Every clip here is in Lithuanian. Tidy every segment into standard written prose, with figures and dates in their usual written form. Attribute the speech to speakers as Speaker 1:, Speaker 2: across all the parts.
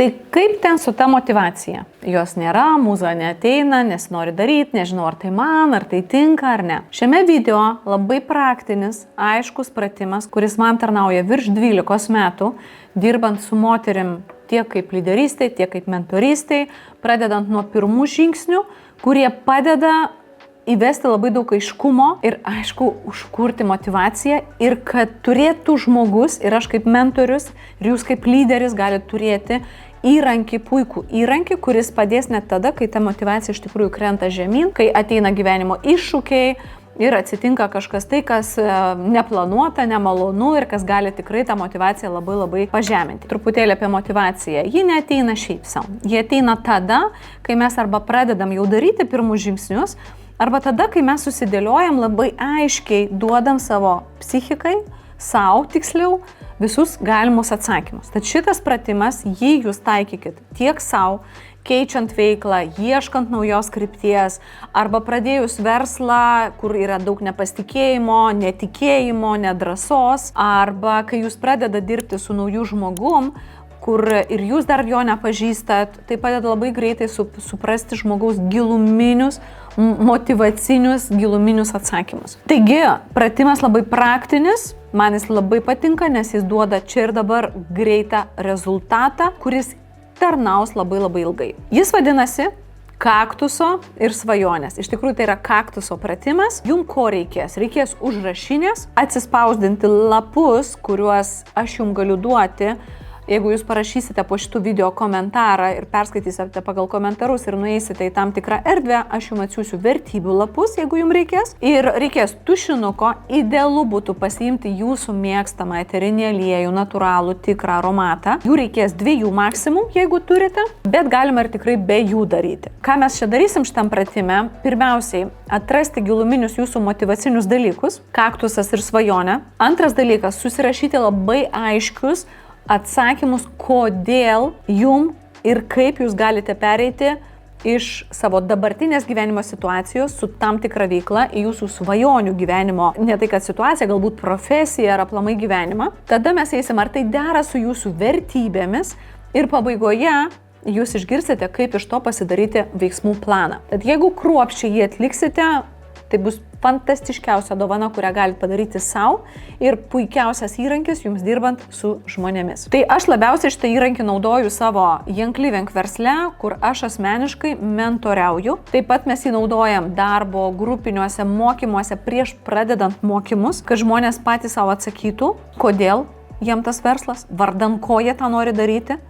Speaker 1: Tai kaip ten su ta motivacija? Jos nėra, mūza neateina, nesinori daryti, nežinau, ar tai man, ar tai tinka, ar ne. Šiame video labai praktinis, aiškus pratimas, kuris man tarnauja virš 12 metų, dirbant su moterim tiek kaip lyderystėj, tiek kaip mentorystėj, pradedant nuo pirmų žingsnių, kurie padeda įvesti labai daug aiškumo ir, aišku, užkurti motivaciją ir kad turėtų žmogus ir aš kaip mentorius ir jūs kaip lyderis galite turėti įrankį, puikų įrankį, kuris padės net tada, kai ta motivacija iš tikrųjų krenta žemyn, kai ateina gyvenimo iššūkiai ir atsitinka kažkas tai, kas neplanuota, nemalonu ir kas gali tikrai tą motivaciją labai pažeminti. Truputėlį apie motivaciją. Ji neateina šiaip savo. Ji ateina tada, kai mes arba pradedam jau daryti pirmus žingsnius, arba tada, kai mes susidėliojam labai aiškiai, duodam savo psichikai, savo tiksliau, visus galimus atsakymus. Tad šitas pratimas, jį jūs taikykit tiek savo, keičiant veiklą, ieškant naujos krypties, arba pradėjus verslą, kur yra daug nepasitikėjimo, netikėjimo, nedrąsos, arba kai jūs pradeda dirbti su nauju žmogum, kur ir jūs dar jo nepažįstat, tai padeda labai greitai suprasti žmogaus giluminius, motivacinius, giluminius atsakymus. Taigi, pratimas labai praktinis, man jis labai patinka, nes jis duoda čia ir dabar greitą rezultatą, kuris tarnaus labai ilgai. Jis vadinasi kaktuso ir svajonės. Iš tikrųjų tai yra kaktuso pratimas. Jums ko reikės? Reikės užrašinės, atsispausdinti lapus, kuriuos aš jums galiu duoti. Jeigu jūs parašysite po šitų video komentarą ir perskaitysite pagal komentarus ir nueisite į tam tikrą erdvę, aš jums atsiųsiu vertybių lapus, jeigu jums reikės. Ir reikės tušinuko, idealu būtų pasiimti jūsų mėgstamą eterinį aliejų, natūralų, tikrą aromatą. Jų reikės 2 maksimum, jeigu turite, bet galima ir tikrai be jų daryti. Ką mes čia darysim šitam pratime? Pirmiausiai, atrasti giluminius jūsų motivacinius dalykus, kaktusas ir svajonė. Antras dalykas, susirašyti labai aiškius atsakymus, kodėl jum ir kaip jūs galite pereiti iš savo dabartinės gyvenimo situacijos su tam tikra veikla į jūsų svajonių gyvenimo, ne tai kad situacija, galbūt profesija ar aplamai gyvenimą. Tada mes eisim, ar tai dera su jūsų vertybėmis ir pabaigoje jūs išgirsite, kaip iš to pasidaryti veiksmų planą. Tad jeigu kruopščiai jį atliksite, tai bus fantastiškiausia dovana, kurią galite padaryti savo ir puikiausias įrankis jums dirbant su žmonėmis. Tai aš labiausiai šitą įrankį naudoju savo Young Living versle, kur aš asmeniškai mentoriauju. Taip pat mes jį naudojam darbo, grupiniuose mokymuose prieš pradedant mokymus, kad žmonės patys savo atsakytų, kodėl jiem tas verslas, vardan ko jie tą nori daryti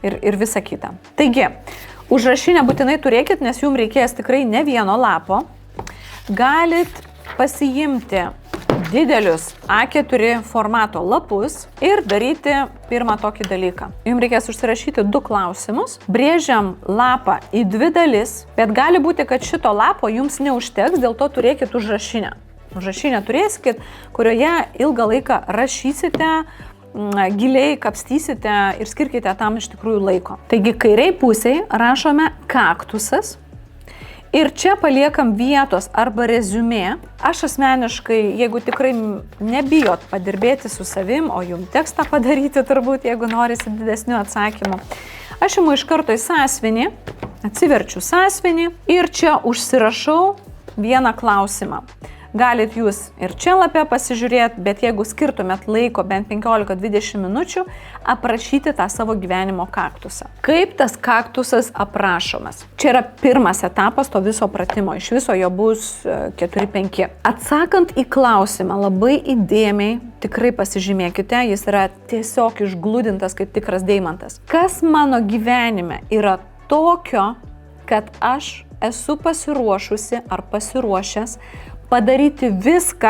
Speaker 1: ir visa kita. Taigi, užrašinę būtinai turėkit, nes jums reikės tikrai ne vieno lapo. Galit pasiimti didelius A4 formato lapus ir daryti pirmą tokį dalyką. Jums reikės užsirašyti 2 klausimus, brėžiam lapą į 2 dalis, bet gali būti, kad šito lapo jums neužteks, dėl to turėkit užrašinę. Užrašinę turėskit, kurioje ilgą laiką rašysite, giliai kapstysite ir skirkite tam iš tikrųjų laiko. Taigi kairiai pusėje rašome kaktusas. Ir čia paliekam vietos arba reziumė. Aš asmeniškai, jeigu tikrai nebijot padirbėti su savim, o jums teks tą padaryti turbūt, jeigu norisi didesnių atsakymų, aš imu iš karto į sąsiuvinį, atsiverčiu sąsiuvinį ir čia užsirašau vieną klausimą. Galit jūs ir čia lape pasižiūrėti, bet jeigu skirtumėt laiko bent 15-20 minučių, aprašyti tą savo gyvenimo kaktusą. Kaip tas kaktusas aprašomas? Čia yra pirmas etapas to viso pratimo, iš viso jo bus 4-5. Atsakant į klausimą labai įdėmiai, tikrai pasižymėkite, jis yra tiesiog išgludintas kaip tikras deimantas. Kas mano gyvenime yra tokio, kad aš esu pasiruošusi ar pasiruošęs padaryti viską,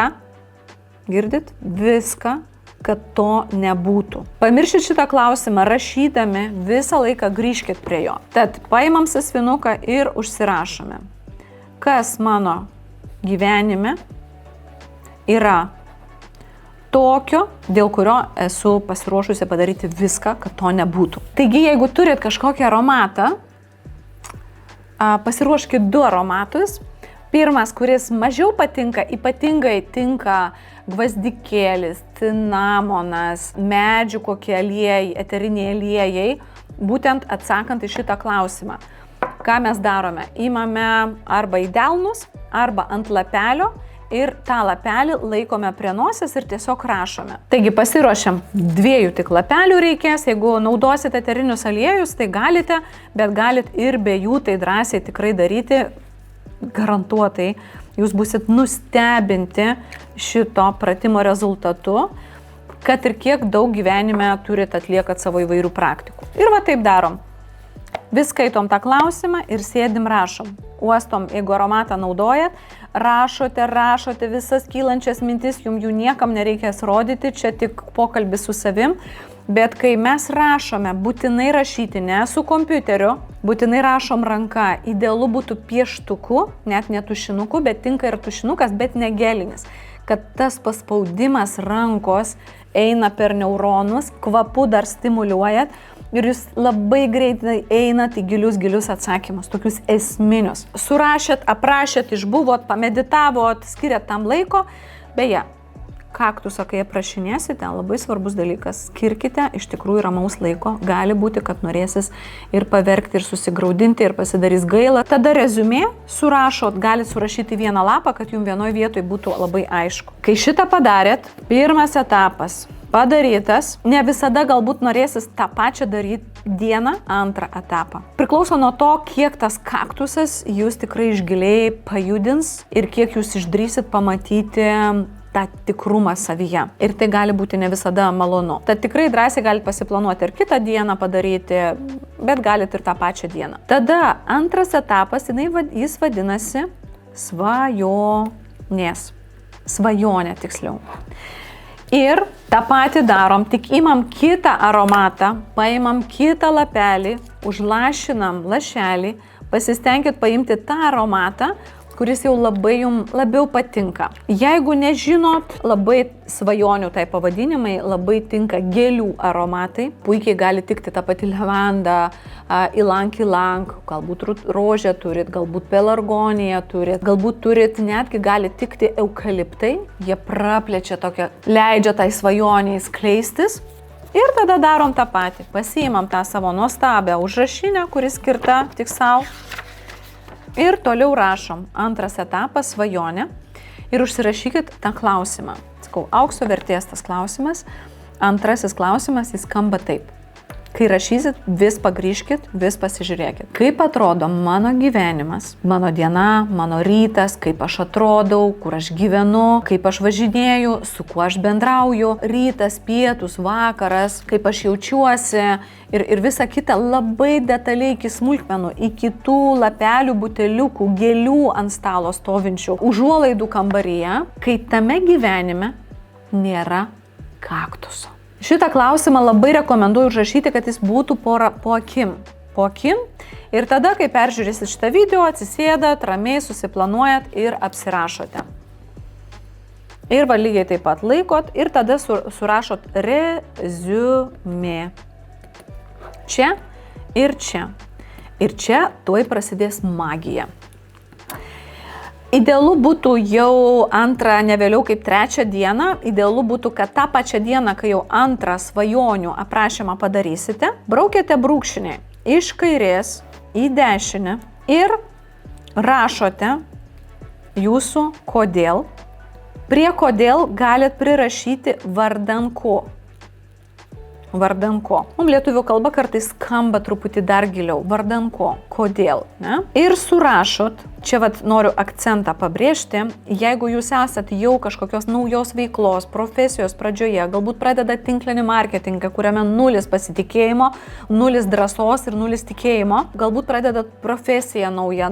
Speaker 1: girdit, viską, kad to nebūtų. Pamiršit šitą klausimą, rašydami visą laiką grįžkit prie jo. Tad paimam sąsiuvinuką ir užsirašome, kas mano gyvenime yra tokio, dėl kurio esu pasiruošusi padaryti viską, kad to nebūtų. Taigi, jeigu turit kažkokį aromatą, pasiruoškit 2 aromatus. Pirmas, kuris mažiau patinka, ypatingai tinka gvazdikėlis, cinamonas, medžių kokie aliejai, eteriniai aliejai. būtent atsakant į šitą klausimą. Ką mes darome? Įmame arba į delnus, arba ant lapelio ir tą lapelį laikome prie nosies ir tiesiog rašome. Taigi pasiruošiam 2 tik lapelių reikės, jeigu naudosite eterinius aliejus, tai galite, bet galit ir be jų tai drąsiai tikrai daryti, garantuotai. Jūs busit nustebinti šito pratimo rezultatu, kad ir kiek daug gyvenime turit atliekat savo įvairių praktikų. Ir va taip darom. Vis skaitom tą klausimą ir sėdim rašom. Uostom, jeigu aromatą naudojat, rašote visas kylančias mintis, jums jų niekam nereikės rodyti, čia tik pokalbis su savim. Bet kai mes rašome, būtinai rašyti ne su kompiuteriu, būtinai rašom ranka. Idealu būtų pieštuku, net ne tušinuku, bet tinka ir tušinukas, bet ne gelinis. Kad tas paspaudimas rankos eina per neuronus, kvapu dar stimuliuojat ir jūs labai greitai einat į gilius atsakymus, tokius esminius. Surašėt, aprašėt, išbuvot, pameditavot, skiriat tam laiko. Beje, kaktusą, kai aprašinėsite, labai svarbus dalykas. Skirkite iš tikrųjų ramaus laiko. Gali būti, kad norėsis ir paverkti, ir susigraudinti, ir pasidarys gaila. Tada reziumė surašot, galite surašyti vieną lapą, kad jums vienoje vietoje būtų labai aišku. Kai šitą padarėt, pirmas etapas padarytas, ne visada galbūt norėsis tą pačią daryti dieną, antrą etapą. Priklauso nuo to, kiek tas kaktusas jūs tikrai išgiliai pajudins ir kiek jūs išdrysit pamatyti tą tikrumą savyje. Ir tai gali būti ne visada malonu. Tad tikrai drąsiai galite pasiplanuoti ir kitą dieną padaryti, bet galite ir tą pačią dieną. Tada antras etapas, jis vadinasi svajonės. Svajonė tiksliau. Ir tą patį darom, tik imam kitą aromatą, paimam kitą lapelį, užlašinam lašelį, pasistengit paimti tą aromatą, kuris jau jums labiau patinka. Jeigu nežinot, labai svajonių tai pavadinimai, labai tinka gėlių aromatai. Puikiai gali tikti ta pati levanda, ilang, galbūt rožę turit, galbūt pelargoniją turit, galbūt turit, netgi gali tikti eukaliptai. Jie praplečia tokią, leidžia tai svajoniai skleistis. Ir tada darom tą patį. Pasiimam tą savo nuostabią užrašinę, kuri skirta tik savo. Ir toliau rašom antras etapas svajonė ir užsirašykit tą klausimą. Sakau, aukso vertės tas klausimas. Antrasis klausimas, jis skamba taip. Kai rašysit, vis pagrįžkit, vis pasižiūrėkit. Kaip atrodo mano gyvenimas, mano diena, mano rytas, kaip aš atrodau, kur aš gyvenu, kaip aš važinėju, su kuo aš bendrauju, rytas, pietus, vakaras, kaip aš jaučiuosi ir visa kita labai detaliai iki smulkmenų, iki tų lapelių, buteliukų, gėlių ant stalo stovinčių, užuolaidų kambaryje, kai tame gyvenime nėra kaktuso. Šitą klausimą labai rekomenduoju užrašyti, kad jis būtų po akim. Po akim. Ir tada, kai peržiūrėsit šitą video, atsisėdat, ramiai susiplanuojat ir apsirašote. Ir va lygiai taip pat laikot ir tada surašot reziumė. Čia ir čia. Ir čia tuoj prasidės magija. Idealu būtų jau antrą, ne vėliau kaip trečią dieną. Idealu būtų, kad tą pačią dieną, kai jau antrą svajonių aprašymą padarysite, braukite brūkšnį iš kairės į dešinę ir rašote jūsų kodėl. Prie kodėl galit prirašyti vardan ko. Vardan ko. Mums lietuvių kalba kartais skamba truputį dar giliau. Vardan ko. Kodėl. Ne? Ir surašot, čia noriu akcentą pabrėžti, jeigu jūs esat jau kažkokios naujos veiklos, profesijos pradžioje, galbūt pradedat tinklinį marketingą, kuriame 0 pasitikėjimo, 0 drąsos ir 0 tikėjimo, galbūt pradedat profesiją naują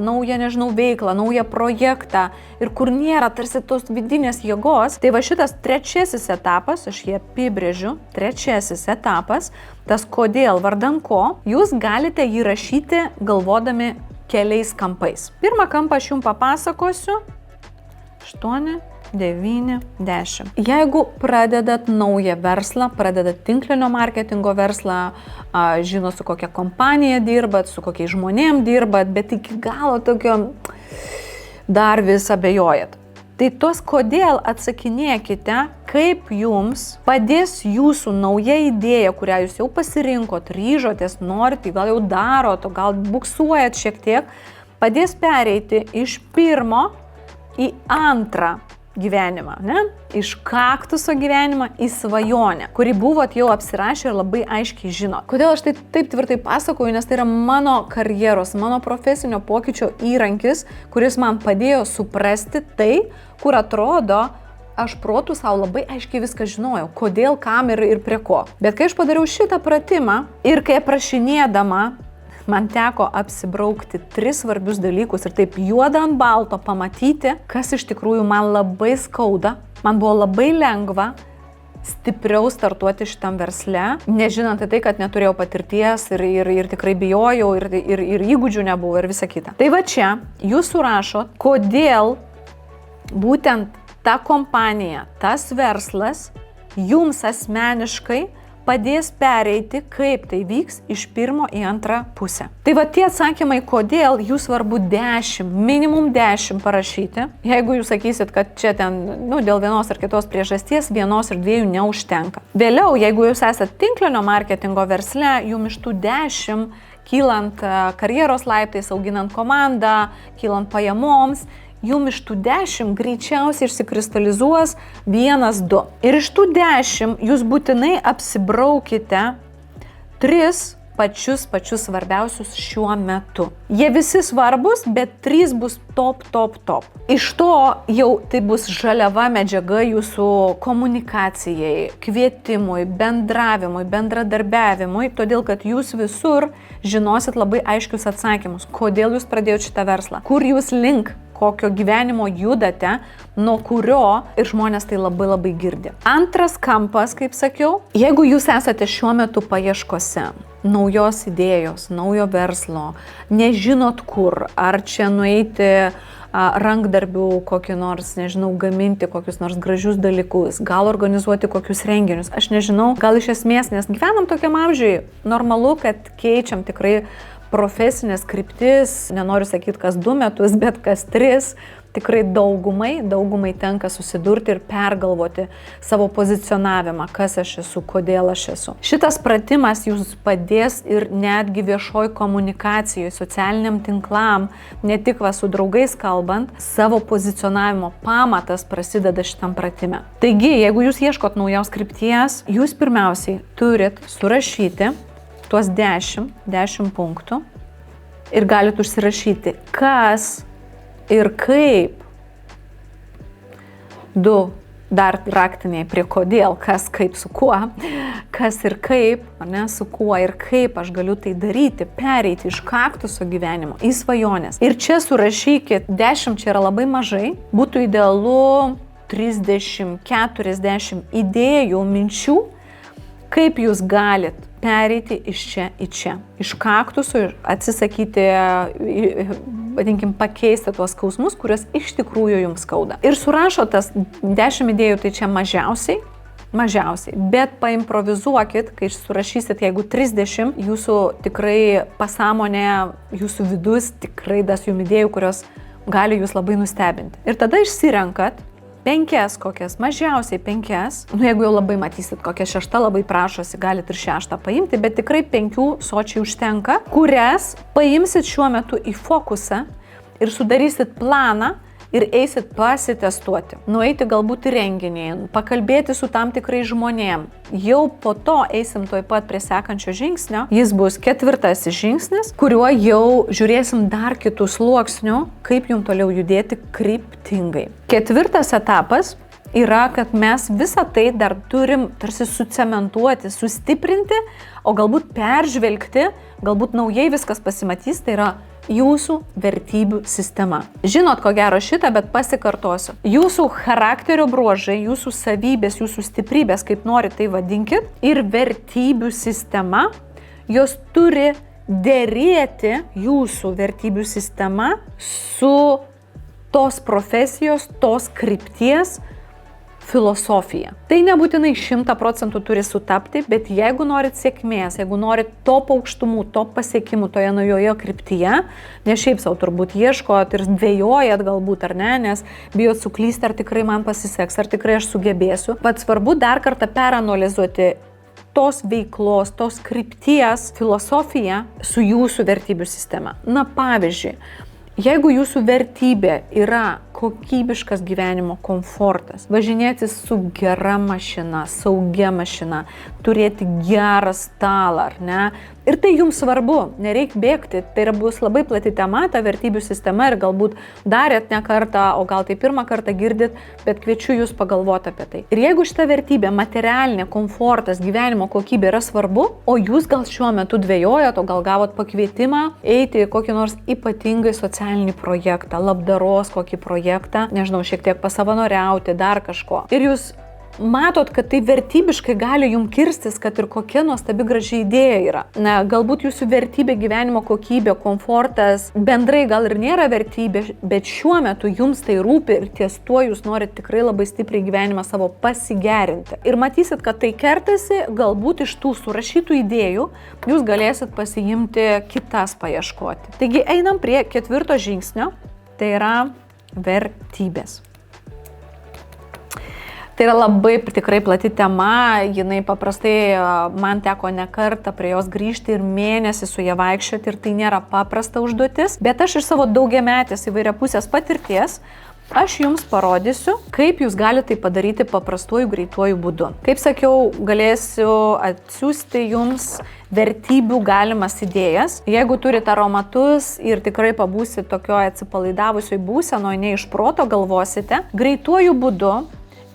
Speaker 1: veiklą, naują projektą ir kur nėra tarsi tos vidinės jėgos, tai va šitas trečiasis etapas, aš jį apibrėžiu, trečiasis etapas, tas kodėl, vardan ko, jūs galite jį rašyti galvodami keliais kampais. Pirmą kampą aš jums papasakosiu. 8, 9, 10. Jeigu pradedat naują verslą, pradedat tinklinio marketingo verslą, žinot, su kokia kompanija dirbat, su kokiais žmonėm dirbat, bet iki galo tokio dar vis abejojat. Tai tos kodėl atsakinėkite, kaip jums padės jūsų nauja idėja, kurią jūs jau pasirinkot, ryžotės, norite, gal jau darot, gal buksuojat šiek tiek, padės pereiti iš pirmo į antrą gyvenimą, ne? Iš kaktuso gyvenimą į svajonę, kurį buvot jau apsirašę ir labai aiškiai žinot. Kodėl aš tai taip tvirtai pasakoju, nes tai yra mano karjeros, mano profesinio pokyčio įrankis, kuris man padėjo suprasti tai, kur atrodo, aš protų savo labai aiškiai viską žinojau, kodėl, kam ir prie ko. Bet kai aš padariau šitą pratimą ir kai aprašinėdama, man teko apsibraukti 3 svarbius dalykus ir taip juodą ant balto pamatyti, kas iš tikrųjų man labai skauda. Man buvo labai lengva stipriau startuoti šitam versle, nežinant tai, kad neturėjau patirties ir tikrai bijojau ir įgūdžių nebuvo ir visa kita. Tai va čia jūs surašot, kodėl būtent ta kompanija, tas verslas jums asmeniškai padės pereiti, kaip tai vyks iš pirmo į antrą pusę. Tai va tie atsakymai, kodėl jūs svarbu 10, minimum 10 parašyti. Jeigu jūs sakysit, kad čia ten, dėl vienos ar kitos priežasties, vienos ir 2 neužtenka. Vėliau, jeigu jūs esate tinklinio marketingo versle, jums iš tų 10, kylant karjeros laiptais, auginant komandą, kylant pajamoms, jums iš tų 10 greičiausiai išsikristalizuos 1, 2. Ir iš tų 10 jūs būtinai apsibraukite 3 pačius svarbiausius šiuo metu. Jie visi svarbus, bet 3 bus top. Iš to jau tai bus žaliava medžiaga jūsų komunikacijai, kvietimui, bendravimui, bendradarbiavimui, todėl kad jūs visur žinosit labai aiškius atsakymus, kodėl jūs pradėjote šitą verslą, kur jūs link kokio gyvenimo judate, nuo kurio ir žmonės tai labai girdi. Antras kampas, kaip sakiau, jeigu jūs esate šiuo metu paieškose naujos idėjos, naujo verslo, nežinot kur, ar čia nueiti rankdarbių kokį nors, gaminti kokius nors gražius dalykus, gal organizuoti kokius renginius, aš nežinau, gal iš esmės, nes gyvenam tokiam amžiui, normalu, kad keičiam tikrai profesinės kryptis, nenoriu sakyti kas 2 metus, bet kas 3, tikrai daugumai tenka susidurti ir pergalvoti savo pozicionavimą, kas aš esu, kodėl aš esu. Šitas pratimas jūs padės ir netgi viešoj komunikacijoje, socialiniam tinklam, ne tik su draugais kalbant, savo pozicionavimo pamatas prasideda šitam pratime. Taigi, jeigu jūs ieškot naujos krypties, jūs pirmiausiai turit surašyti tuos 10 punktų ir galit užsirašyti, kas ir kaip. 2 dar raktiniai prie kodėl, kas, kaip, su kuo, kas ir kaip, su kuo ir kaip aš galiu tai daryti, pereiti iš kaktuso gyvenimo į svajonės. Ir čia surašykit, 10 čia yra labai mažai, būtų idealu 30, 40 idėjų, minčių, kaip jūs galit pereiti iš čia į čia. Iš kaktusų ir atsisakyti, vadinkim, pakeisti tuos skausmus, kuriuos iš tikrųjų jums skauda. Ir surašo tas 10 idėjų, tai čia mažiausiai. Bet paimprovizuokit, kai surašysit, jeigu 30, jūsų tikrai pasąmonė, jūsų vidus tikrai das jums idėjų, kurios gali jūs labai nustebinti. Ir tada išsirenkat 5 kokias, mažiausiai 5, jeigu jau labai matysit, kokia 6 labai prašosi, galit ir 6 paimti, bet tikrai 5 sočiai užtenka, kurias paimsit šiuo metu į fokusą ir sudarysit planą ir eisit pasitestuoti. Nueiti galbūt į renginį, pakalbėti su tam tikrai žmonėm. Jau po to eisim tuoj pat prie sekančio žingsnio. Jis bus 4 žingsnis, kuriuo jau žiūrėsim dar kitų sluoksnių, kaip jums toliau judėti kryptingai. 4 etapas yra, kad mes visą tai dar turim tarsi sucementuoti, sustiprinti, o galbūt peržvelgti, galbūt naujai viskas pasimatys, tai yra jūsų vertybių sistema. Žinot, ko gero šitą, bet pasikartosiu. Jūsų charakterio bruožai, jūsų savybės, jūsų stiprybės, kaip norit tai vadinkit, ir vertybių sistema, jos turi derėti jūsų vertybių sistema su tos profesijos, tos krypties filosofija. Tai nebūtinai 100% turi sutapti, bet jeigu norit sėkmės, jeigu norit top aukštumų, top pasiekimų toje naujoje kryptyje, ne šiaip savo turbūt ieškot ir dvejojat galbūt ar ne, nes bijot suklysti, ar tikrai man pasiseks, ar tikrai aš sugebėsiu. Bet svarbu dar kartą peranalizuoti tos veiklos, tos krypties filosofiją su jūsų vertybių sistema. Na pavyzdžiui, jeigu jūsų vertybė yra kokybiškas gyvenimo komfortas, važinėtis su gera mašina, saugia mašina, turėti gerą stalą, ar ne? Ir tai jums svarbu, nereik bėgti, tai bus labai plati tema, ta vertybių sistema ir galbūt darėt ne kartą, o gal tai pirmą kartą girdit, bet kviečiu jūs pagalvoti apie tai. Ir jeigu šita vertybė, materialinė, komfortas, gyvenimo kokybė yra svarbu, o jūs gal šiuo metu dvejojat, o gal gavot pakvietimą eiti į kokį nors ypatingai socialinį projektą, labdaros kokį projektą, nežinau, šiek tiek pasavanoriauti, dar kažko. Ir jūs matot, kad tai vertybiškai gali jums kirstis, kad ir kokia nuostabi graži idėja yra. Na, galbūt jūsų vertybė, gyvenimo kokybė, komfortas, bendrai gal ir nėra vertybė, bet šiuo metu jums tai rūpi ir ties tuo jūs norit tikrai labai stipriai gyvenimą savo pasigerinti. Ir matysit, kad tai kertasi, galbūt iš tų surašytų idėjų jūs galėsit pasiimti kitas paieškoti. Taigi einam prie 4 žingsnio, tai yra vertybės. Tai yra labai tikrai plati tema, jinai paprastai man teko ne kartą prie jos grįžti ir mėnesį su ją vaikščioti ir tai nėra paprasta užduotis, bet aš iš savo daugiametės įvairiapusės patirties aš jums parodysiu, kaip jūs galite tai padaryti paprastuoju, greituoju būdu. Kaip sakiau, galėsiu atsiųsti jums vertybių galimas idėjas. Jeigu turite aromatus ir tikrai pabūsite tokioje atsipalaidavusioj būsenoje, ne iš proto galvosite, greituoju būdu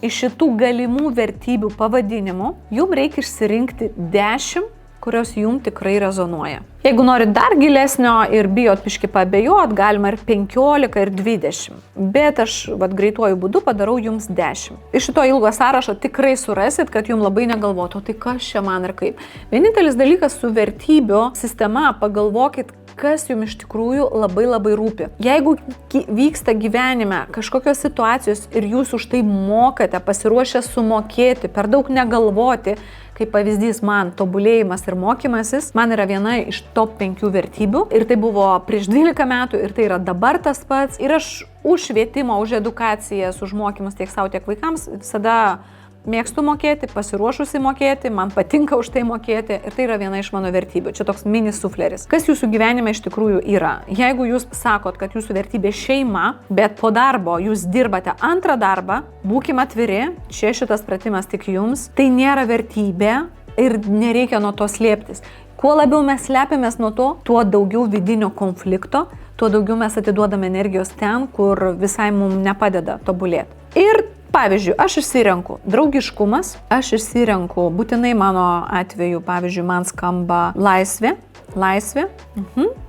Speaker 1: iš šitų galimų vertybių pavadinimų jums reikia išsirinkti 10, kurios jums tikrai rezonuoja. Jeigu norit dar gilesnio ir bijot biškį paabejot, galima ir 15 ir 20. Bet aš greituoju būdu padarau jums 10. Iš šito ilgo sąrašo tikrai surasit, kad jums labai negalvotų, tai kas čia man ir kaip. Vienintelis dalykas su vertybių sistema, pagalvokit, kas jums iš tikrųjų labai rūpi. Jeigu vyksta gyvenime kažkokios situacijos ir jūs už tai mokate, pasiruošę sumokėti, per daug negalvoti, kaip pavyzdys man tobulėjimas ir mokymasis, man yra viena iš top 5 vertybių ir tai buvo prieš 12 metų ir tai yra dabar tas pats. Ir aš už švietimą, už edukaciją, už mokymus tiek savo, tiek vaikams visada mėgstu mokėti, pasiruošusi mokėti, man patinka už tai mokėti ir tai yra viena iš mano vertybių. Čia toks mini sufleris. Kas jūsų gyvenime iš tikrųjų yra? Jeigu jūs sakot, kad jūsų vertybė šeima, bet po darbo jūs dirbate antrą darbą, būkime atviri, čia šitas pratimas tik jums, tai nėra vertybė ir nereikia nuo to slėptis. Kuo labiau mes slepiamės nuo to, tuo daugiau vidinio konflikto, tuo daugiau mes atiduodame energijos ten, kur visai mums nepadeda tobulėti. Ir pavyzdžiui, aš išsirenku draugiškumas, aš išsirenku būtinai mano atveju, pavyzdžiui, man skamba laisvė.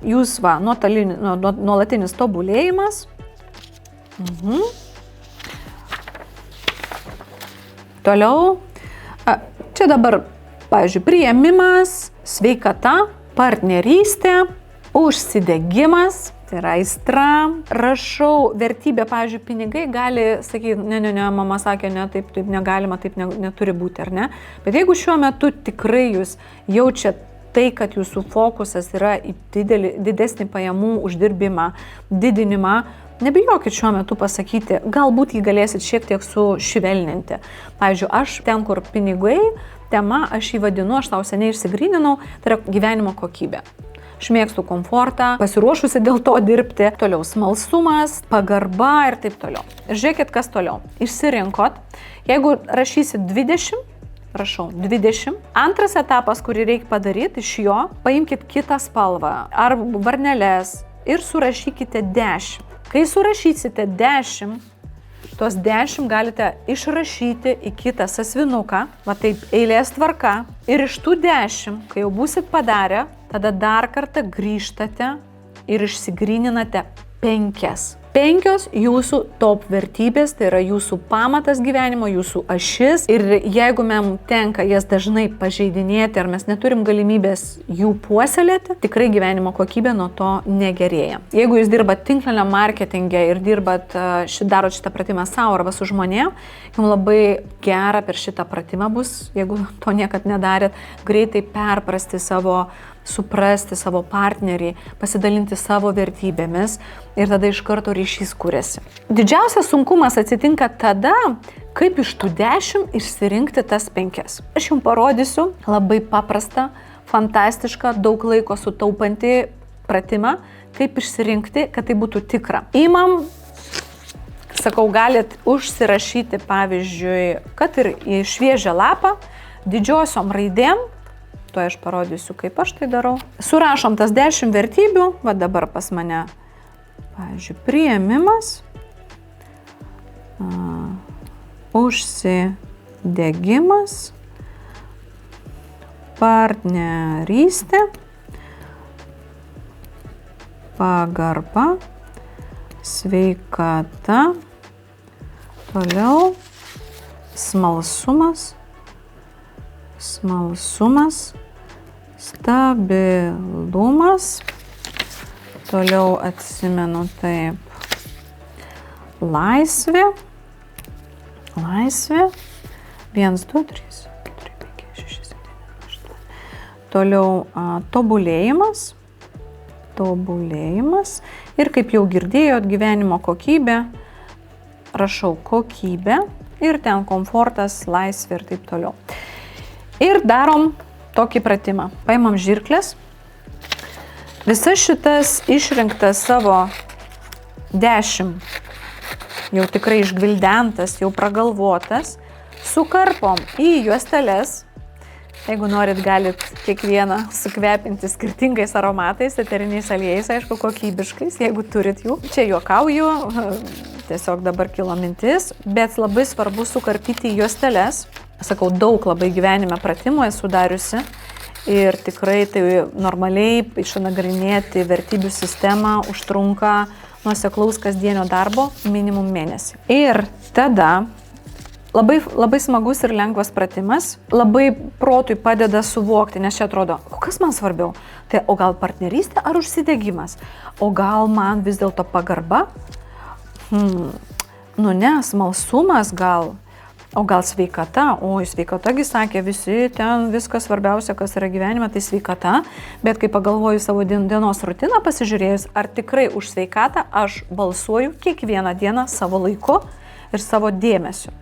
Speaker 1: Jūs nuolatinis tobulėjimas. Toliau, čia dabar, pavyzdžiui, priėmimas, sveikata, partnerystė, užsidegimas. Tai yra aistra, rašau vertybę, pavyzdžiui, pinigai gali sakyti, ne, mama sakė, ne, taip negalima, taip neturi būti, ar ne? Bet jeigu šiuo metu tikrai jūs jaučiat tai, kad jūsų fokusas yra į didesnį pajamų uždirbimą, didinimą, nebijokit šiuo metu pasakyti, galbūt jį galėsit šiek tiek sušvelninti. Pavyzdžiui, aš ten, kur pinigai, tema, aš jį vadinu, aš tau seniai išsigryninau, tai yra gyvenimo kokybė. Aš mėgstu komfortą, pasiruošusi dėl to dirbti, toliau smalsumas, pagarba ir taip toliau. Ir žiūrėkit, kas toliau. Išsirinkot, jeigu rašysit 20, rašau 20. Antras etapas, kurį reikia padaryti, iš jo paimkit kitą spalvą ar varneles ir surašykite 10. Kai surašysite 10, tos 10 galite išrašyti į kitą sąsiuvinuką, va taip eilės tvarka. Ir iš tų 10, kai jau būsit padarę, tada dar kartą grįžtate ir išsigryninate Penkios jūsų top vertybės, tai yra jūsų pamatas gyvenimo, jūsų ašis. Ir jeigu mums tenka jas dažnai pažeidinėti, ar mes neturim galimybės jų puoselėti, tikrai gyvenimo kokybė nuo to negerėja. Jeigu jūs dirbat tinkliniam marketinge ir darot šitą pratimą savo arba su žmonėm, jums labai gera per šitą pratimą bus, jeigu to niekad nedarėt, greitai perprasti suprasti savo partnerį, pasidalinti savo vertybėmis ir tada iš karto ryšys kūrėsi. Didžiausias sunkumas atsitinka tada, kaip iš tų 10 išsirinkti tas 5. Aš jums parodysiu labai paprastą, fantastišką, daug laiko sutaupantį pratimą, kaip išsirinkti, kad tai būtų tikra. Imam, sakau, galit užsirašyti, pavyzdžiui, kad ir į šviežią lapą, didžiosiom raidėm. Tuo aš parodysiu, kaip aš tai darau. Surašom tas 10 vertybių, va dabar pas mane, pavyzdžiui, priėmimas, užsidegimas, partnerystė, pagarba, sveikata, toliau smalsumas, stabilumas, toliau atsimenu taip, laisvė, 1, 2, 3, 4, 5, 6, 7, 8, toliau tobulėjimas ir kaip jau girdėjot, gyvenimo kokybė, rašau kokybė ir ten komfortas, laisvė ir taip toliau. Ir darom tokį pratimą. Paimam žirklės. Visas šitas išrinktas savo 10, jau tikrai išgvildentas, jau pragalvotas, sukarpom į juosteles. Jeigu norit, galit kiekvieną sukvepinti skirtingais aromatais, eteriniais aliejais, aišku, kokybiškais, jeigu turit jų. Čia juokauju, tiesiog dabar kilo mintis, bet labai svarbu sukarpyti į juosteles. Sakau, daug labai gyvenime pratimų esu dariusi ir tikrai tai normaliai išnagrinėti vertybių sistemą užtrunka nuoseklaus kasdienio darbo minimum mėnesį. Ir tada labai smagus ir lengvas pratimas, labai protui padeda suvokti, nes čia atrodo, o kas man svarbiau? Tai o gal partnerystė ar užsidegimas? O gal man vis dėlto pagarba? Ne, smalsumas gal. O gal sveikata? Oi, sveikatagi sakė, visi ten viskas svarbiausia, kas yra gyvenime, tai sveikata. Bet kai pagalvoju savo dienos rutiną, pasižiūrėjus, ar tikrai už sveikatą aš balsuoju kiekvieną dieną savo laiku ir savo dėmesiu.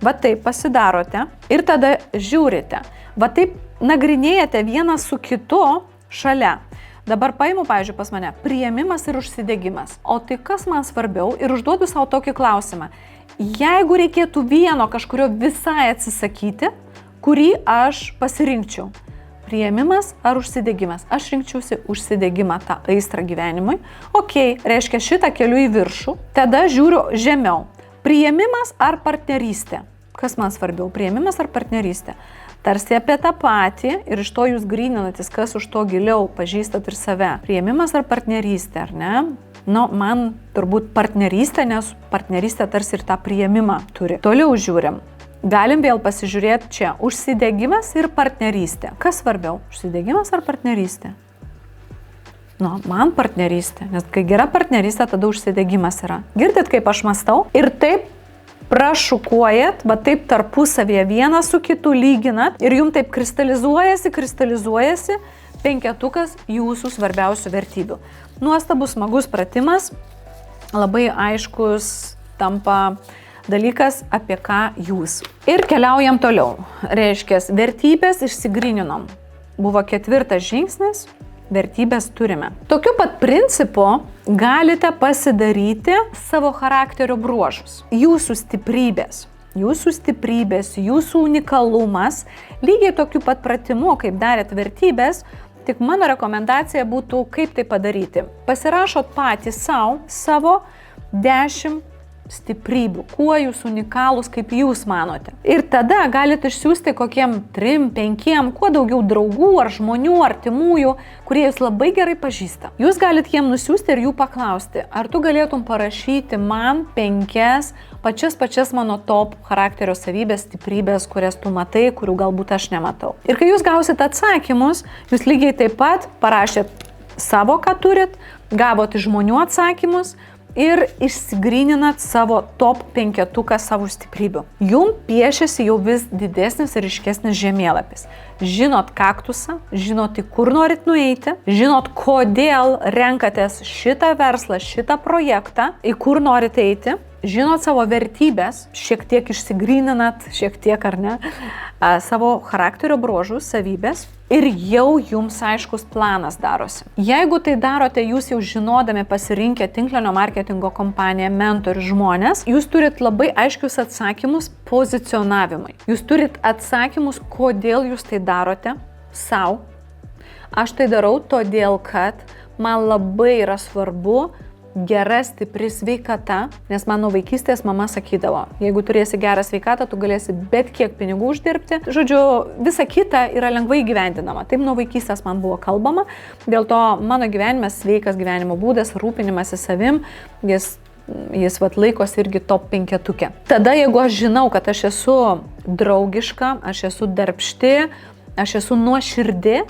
Speaker 1: Va taip pasidarote ir tada žiūrite. Va taip nagrinėjate vienas su kitu šalia. Dabar paimu, pavyzdžiui, pas mane priėmimas ir užsidegimas. O tai kas man svarbiau? Ir užduodu savo tokį klausimą. Jeigu reikėtų vieno kažkurio visai atsisakyti, kurį aš pasirinkčiau? Priėmimas ar užsidegimas? Aš rinkčiausi užsidegimą, tą aistrą gyvenimui. Reiškia šitą keliu į viršų. Tada žiūriu žemiau. Priėmimas ar partnerystė? Kas man svarbiau? Priėmimas ar partnerystė? Tarsi apie tą patį ir iš to jūs gryninatės, kas už to giliau pažįstat ir save. Priėmimas ar partnerystė, ar ne? Man turbūt partnerystė, nes partnerystė tarsi ir tą priėmimą turi. Toliau žiūrim. Galim vėl pasižiūrėti čia. Užsidegimas ir partnerystė. Kas svarbiau? Užsidegimas ar partnerystė? Man partnerystė. Nes kai gera partnerystė, tada užsidegimas yra. Girdit, kaip aš mąstau? Ir taip prašukuojat, bet taip tarpusavėje vienas su kitu lyginat ir jums taip kristalizuojasi 5 jūsų svarbiausių vertybių. Nuostabus, smagus pratimas, labai aiškus tampa dalykas, apie ką jūs. Ir keliaujam toliau. Reiškia, vertybės išsigryninom. Buvo 4 žingsnis, vertybės turime. Tokiu pat principu galite pasidaryti savo charakterio bruožus, jūsų stiprybės, jūsų unikalumas, lygiai tokiu pat pratimu, kaip darėt vertybės. Tik mano rekomendacija būtų, kaip tai padaryti. Pasirašot patys savo 10 stiprybių, kuo jūs unikalūs, kaip jūs manote. Ir tada galite išsiųsti kokiem 3, 5, kuo daugiau draugų ar žmonių, artimųjų, kurie jūs labai gerai pažįsta. Jūs galite jiem nusiųsti ir jų paklausti, ar tu galėtum parašyti man 5 pačias mano top charakterio savybės, stiprybės, kurias tu matai, kurių galbūt aš nematau. Ir kai jūs gausite atsakymus, jūs lygiai taip pat parašėt savo, ką turit, gavot iš žmonių atsakymus ir išsigryninat savo top 5 savo stiprybių. Jum piešiasi jau vis didesnis ir ryškesnis žemėlapis. Žinot kaktusą, žinot, į kur norit nueiti, žinot, kodėl renkatės šitą verslą, šitą projektą, į kur norit eiti, žinot savo vertybės, šiek tiek išsigryninat, šiek tiek ar ne, savo charakterio bruožus, savybės ir jau jums aiškus planas darosi. Jeigu tai darote jūs jau žinodami pasirinkę tinklinio marketingo kompaniją, mentorius, žmonės, jūs turit labai aiškius atsakymus pozicionavimui. Jūs turit atsakymus, kodėl jūs tai darote sau. Aš tai darau todėl, kad man labai yra svarbu gera, stipri sveikata, nes mano vaikystės mama sakydavo, jeigu turėsi gerą sveikatą, tu galėsi bet kiek pinigų uždirbti. Žodžiu, visa kita yra lengvai gyvendinama. Taip nuo vaikystės man buvo kalbama, dėl to mano gyvenimas, sveikas gyvenimo būdas, rūpinimasis savim, jis laikosi irgi top 5. Tada, jeigu aš žinau, kad aš esu draugiška, aš esu darbšti, aš esu nuoširdi,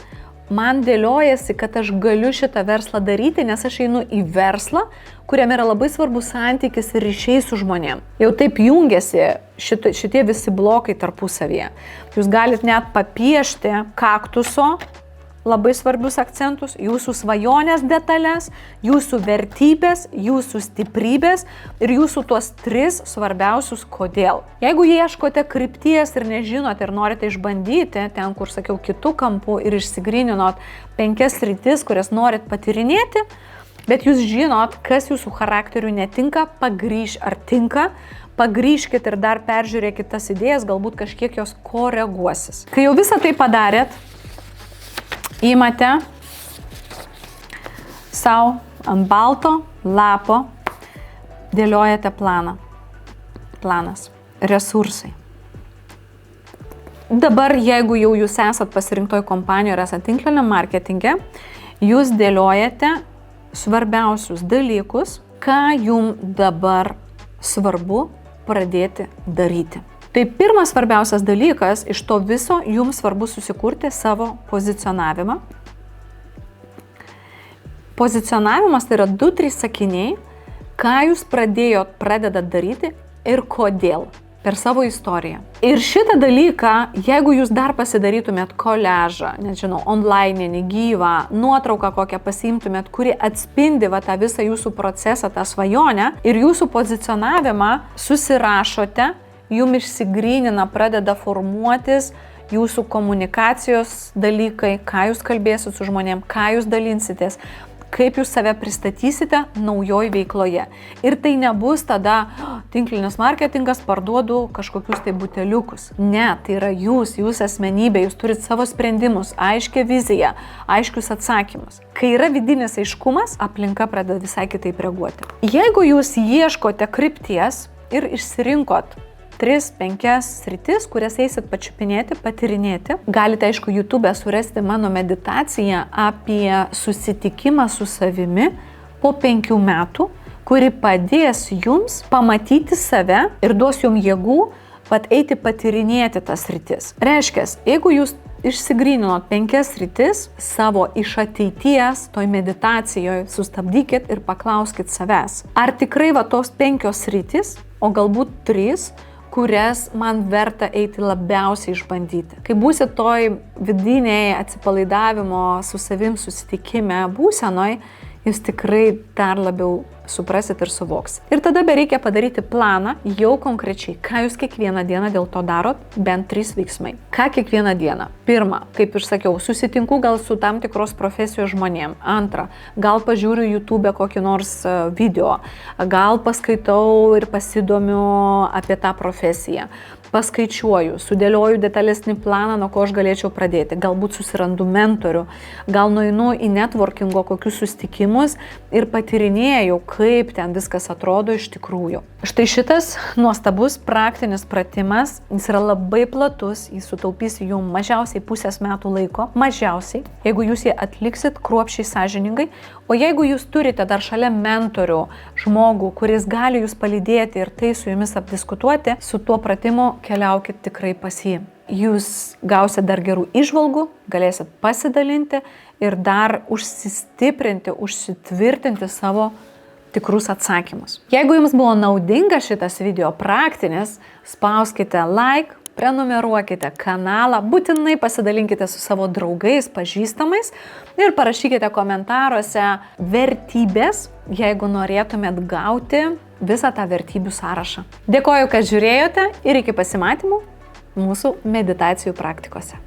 Speaker 1: man dėliojasi, kad aš galiu šitą verslą daryti, nes aš einu į verslą, kuriame yra labai svarbus santykis ir ryšiai su žmonėm. Jau taip jungiasi šitie visi blokai tarpusavyje. Jūs galite net papiešti kaktuso labai svarbius akcentus, jūsų svajonės detalės, jūsų vertybės, jūsų stiprybės ir jūsų tuos 3 svarbiausius kodėl. Jeigu ieškote krypties ir nežinot ir norite išbandyti, ten kur sakiau kitų kampų ir išsigryninot 5 sritis, kurias norit patyrinėti, bet jūs žinot, kas jūsų charakteriui netinka, pagrįž ar tinka, pagrįžkit ir dar peržiūrėkit tas idėjas, galbūt kažkiek jos koreguosis. Kai jau visą tai padarėt, įmate savo ant balto lapo, dėliojate planą. Planas. Resursai. Dabar, jeigu jau jūs esat pasirinktoj kompanijoje ir esat tinkliniam marketinge, jūs dėliojate svarbiausius dalykus, ką jums dabar svarbu pradėti daryti. Tai pirmas svarbiausias dalykas, iš to viso jums svarbu susikurti savo pozicionavimą. Pozicionavimas tai yra 2-3 sakiniai, ką jūs pradedat daryti ir kodėl per savo istoriją. Ir šitą dalyką, jeigu jūs dar pasidarytumėt koležą, nežinau, online, gyvą, nuotrauką kokią pasiimtumėt, kuri atspindi tą visą jūsų procesą, tą svajonę ir jūsų pozicionavimą susirašote, jums išsigrynina, pradeda formuotis jūsų komunikacijos dalykai, ką jūs kalbėsit su žmonėm, ką jūs dalinsitės, kaip jūs save pristatysite naujoj veikloje. Ir tai nebus tada tinklinis marketingas, parduodu kažkokius tai buteliukus. Ne, tai yra jūs asmenybė, jūs turit savo sprendimus, aiškę viziją, aiškius atsakymus. Kai yra vidinis aiškumas, aplinka pradeda visai kitaip reaguoti. Jeigu jūs ieškote krypties ir išsirinkot 3-5 sritis, kurias eisit pačiupinėti, patyrinėti. Galite, aišku, YouTube surasti mano meditaciją apie susitikimą su savimi po 5 metų, kuri padės jums pamatyti save ir duos jums jėgų eiti patyrinėti tas sritis. Reiškia, jeigu jūs išsigryninot 5 sritis savo iš ateities, toj meditacijoje, sustabdykit ir paklauskit savęs. Ar tikrai tos 5 sritis, o galbūt 3, kurias man verta eiti labiausiai išbandyti. Kai būsit toj vidinėje atsipalaidavimo su savim susitikime būsenoj, jūs tikrai dar labiau suprasit ir suvoksit. Ir tada bereikia padaryti planą jau konkrečiai, ką jūs kiekvieną dieną dėl to darot, bent 3 veiksmai. Ką kiekvieną dieną? Pirma, kaip ir sakiau, susitinku gal su tam tikros profesijos žmonėm. Antra, gal pažiūriu YouTube kokį nors video, gal paskaitau ir pasidomiu apie tą profesiją. Paskaičiuoju, sudėlioju detalesnį planą, nuo ko aš galėčiau pradėti. Galbūt susirandu mentorių, gal nueinu į networkingo kokius susitikimus ir patyrinėju, kaip ten viskas atrodo iš tikrųjų. Štai šitas nuostabus praktinis pratimas, jis yra labai platus, jis sutaupys jums mažiausiai pusės metų laiko, mažiausiai, jeigu jūs jį atliksit kruopščiai sąžiningai, o jeigu jūs turite dar šalia mentorių, žmogų, kuris gali jūs palydėti ir tai su jumis apdiskutuoti, su tuo pratimu keliaukit tikrai pas jį. Jūs gausite dar gerų įžvalgų, galėsit pasidalinti ir dar užsistiprinti, užsitvirtinti savo tikrus atsakymus. Jeigu jums buvo naudingas šitas video praktinis, spauskite like, prenumeruokite kanalą, būtinai pasidalinkite su savo draugais, pažįstamais ir parašykite komentaruose vertybės, jeigu norėtumėt gauti visą tą vertybių sąrašą. Dėkoju, kad žiūrėjote ir iki pasimatymų mūsų meditacijų praktikose.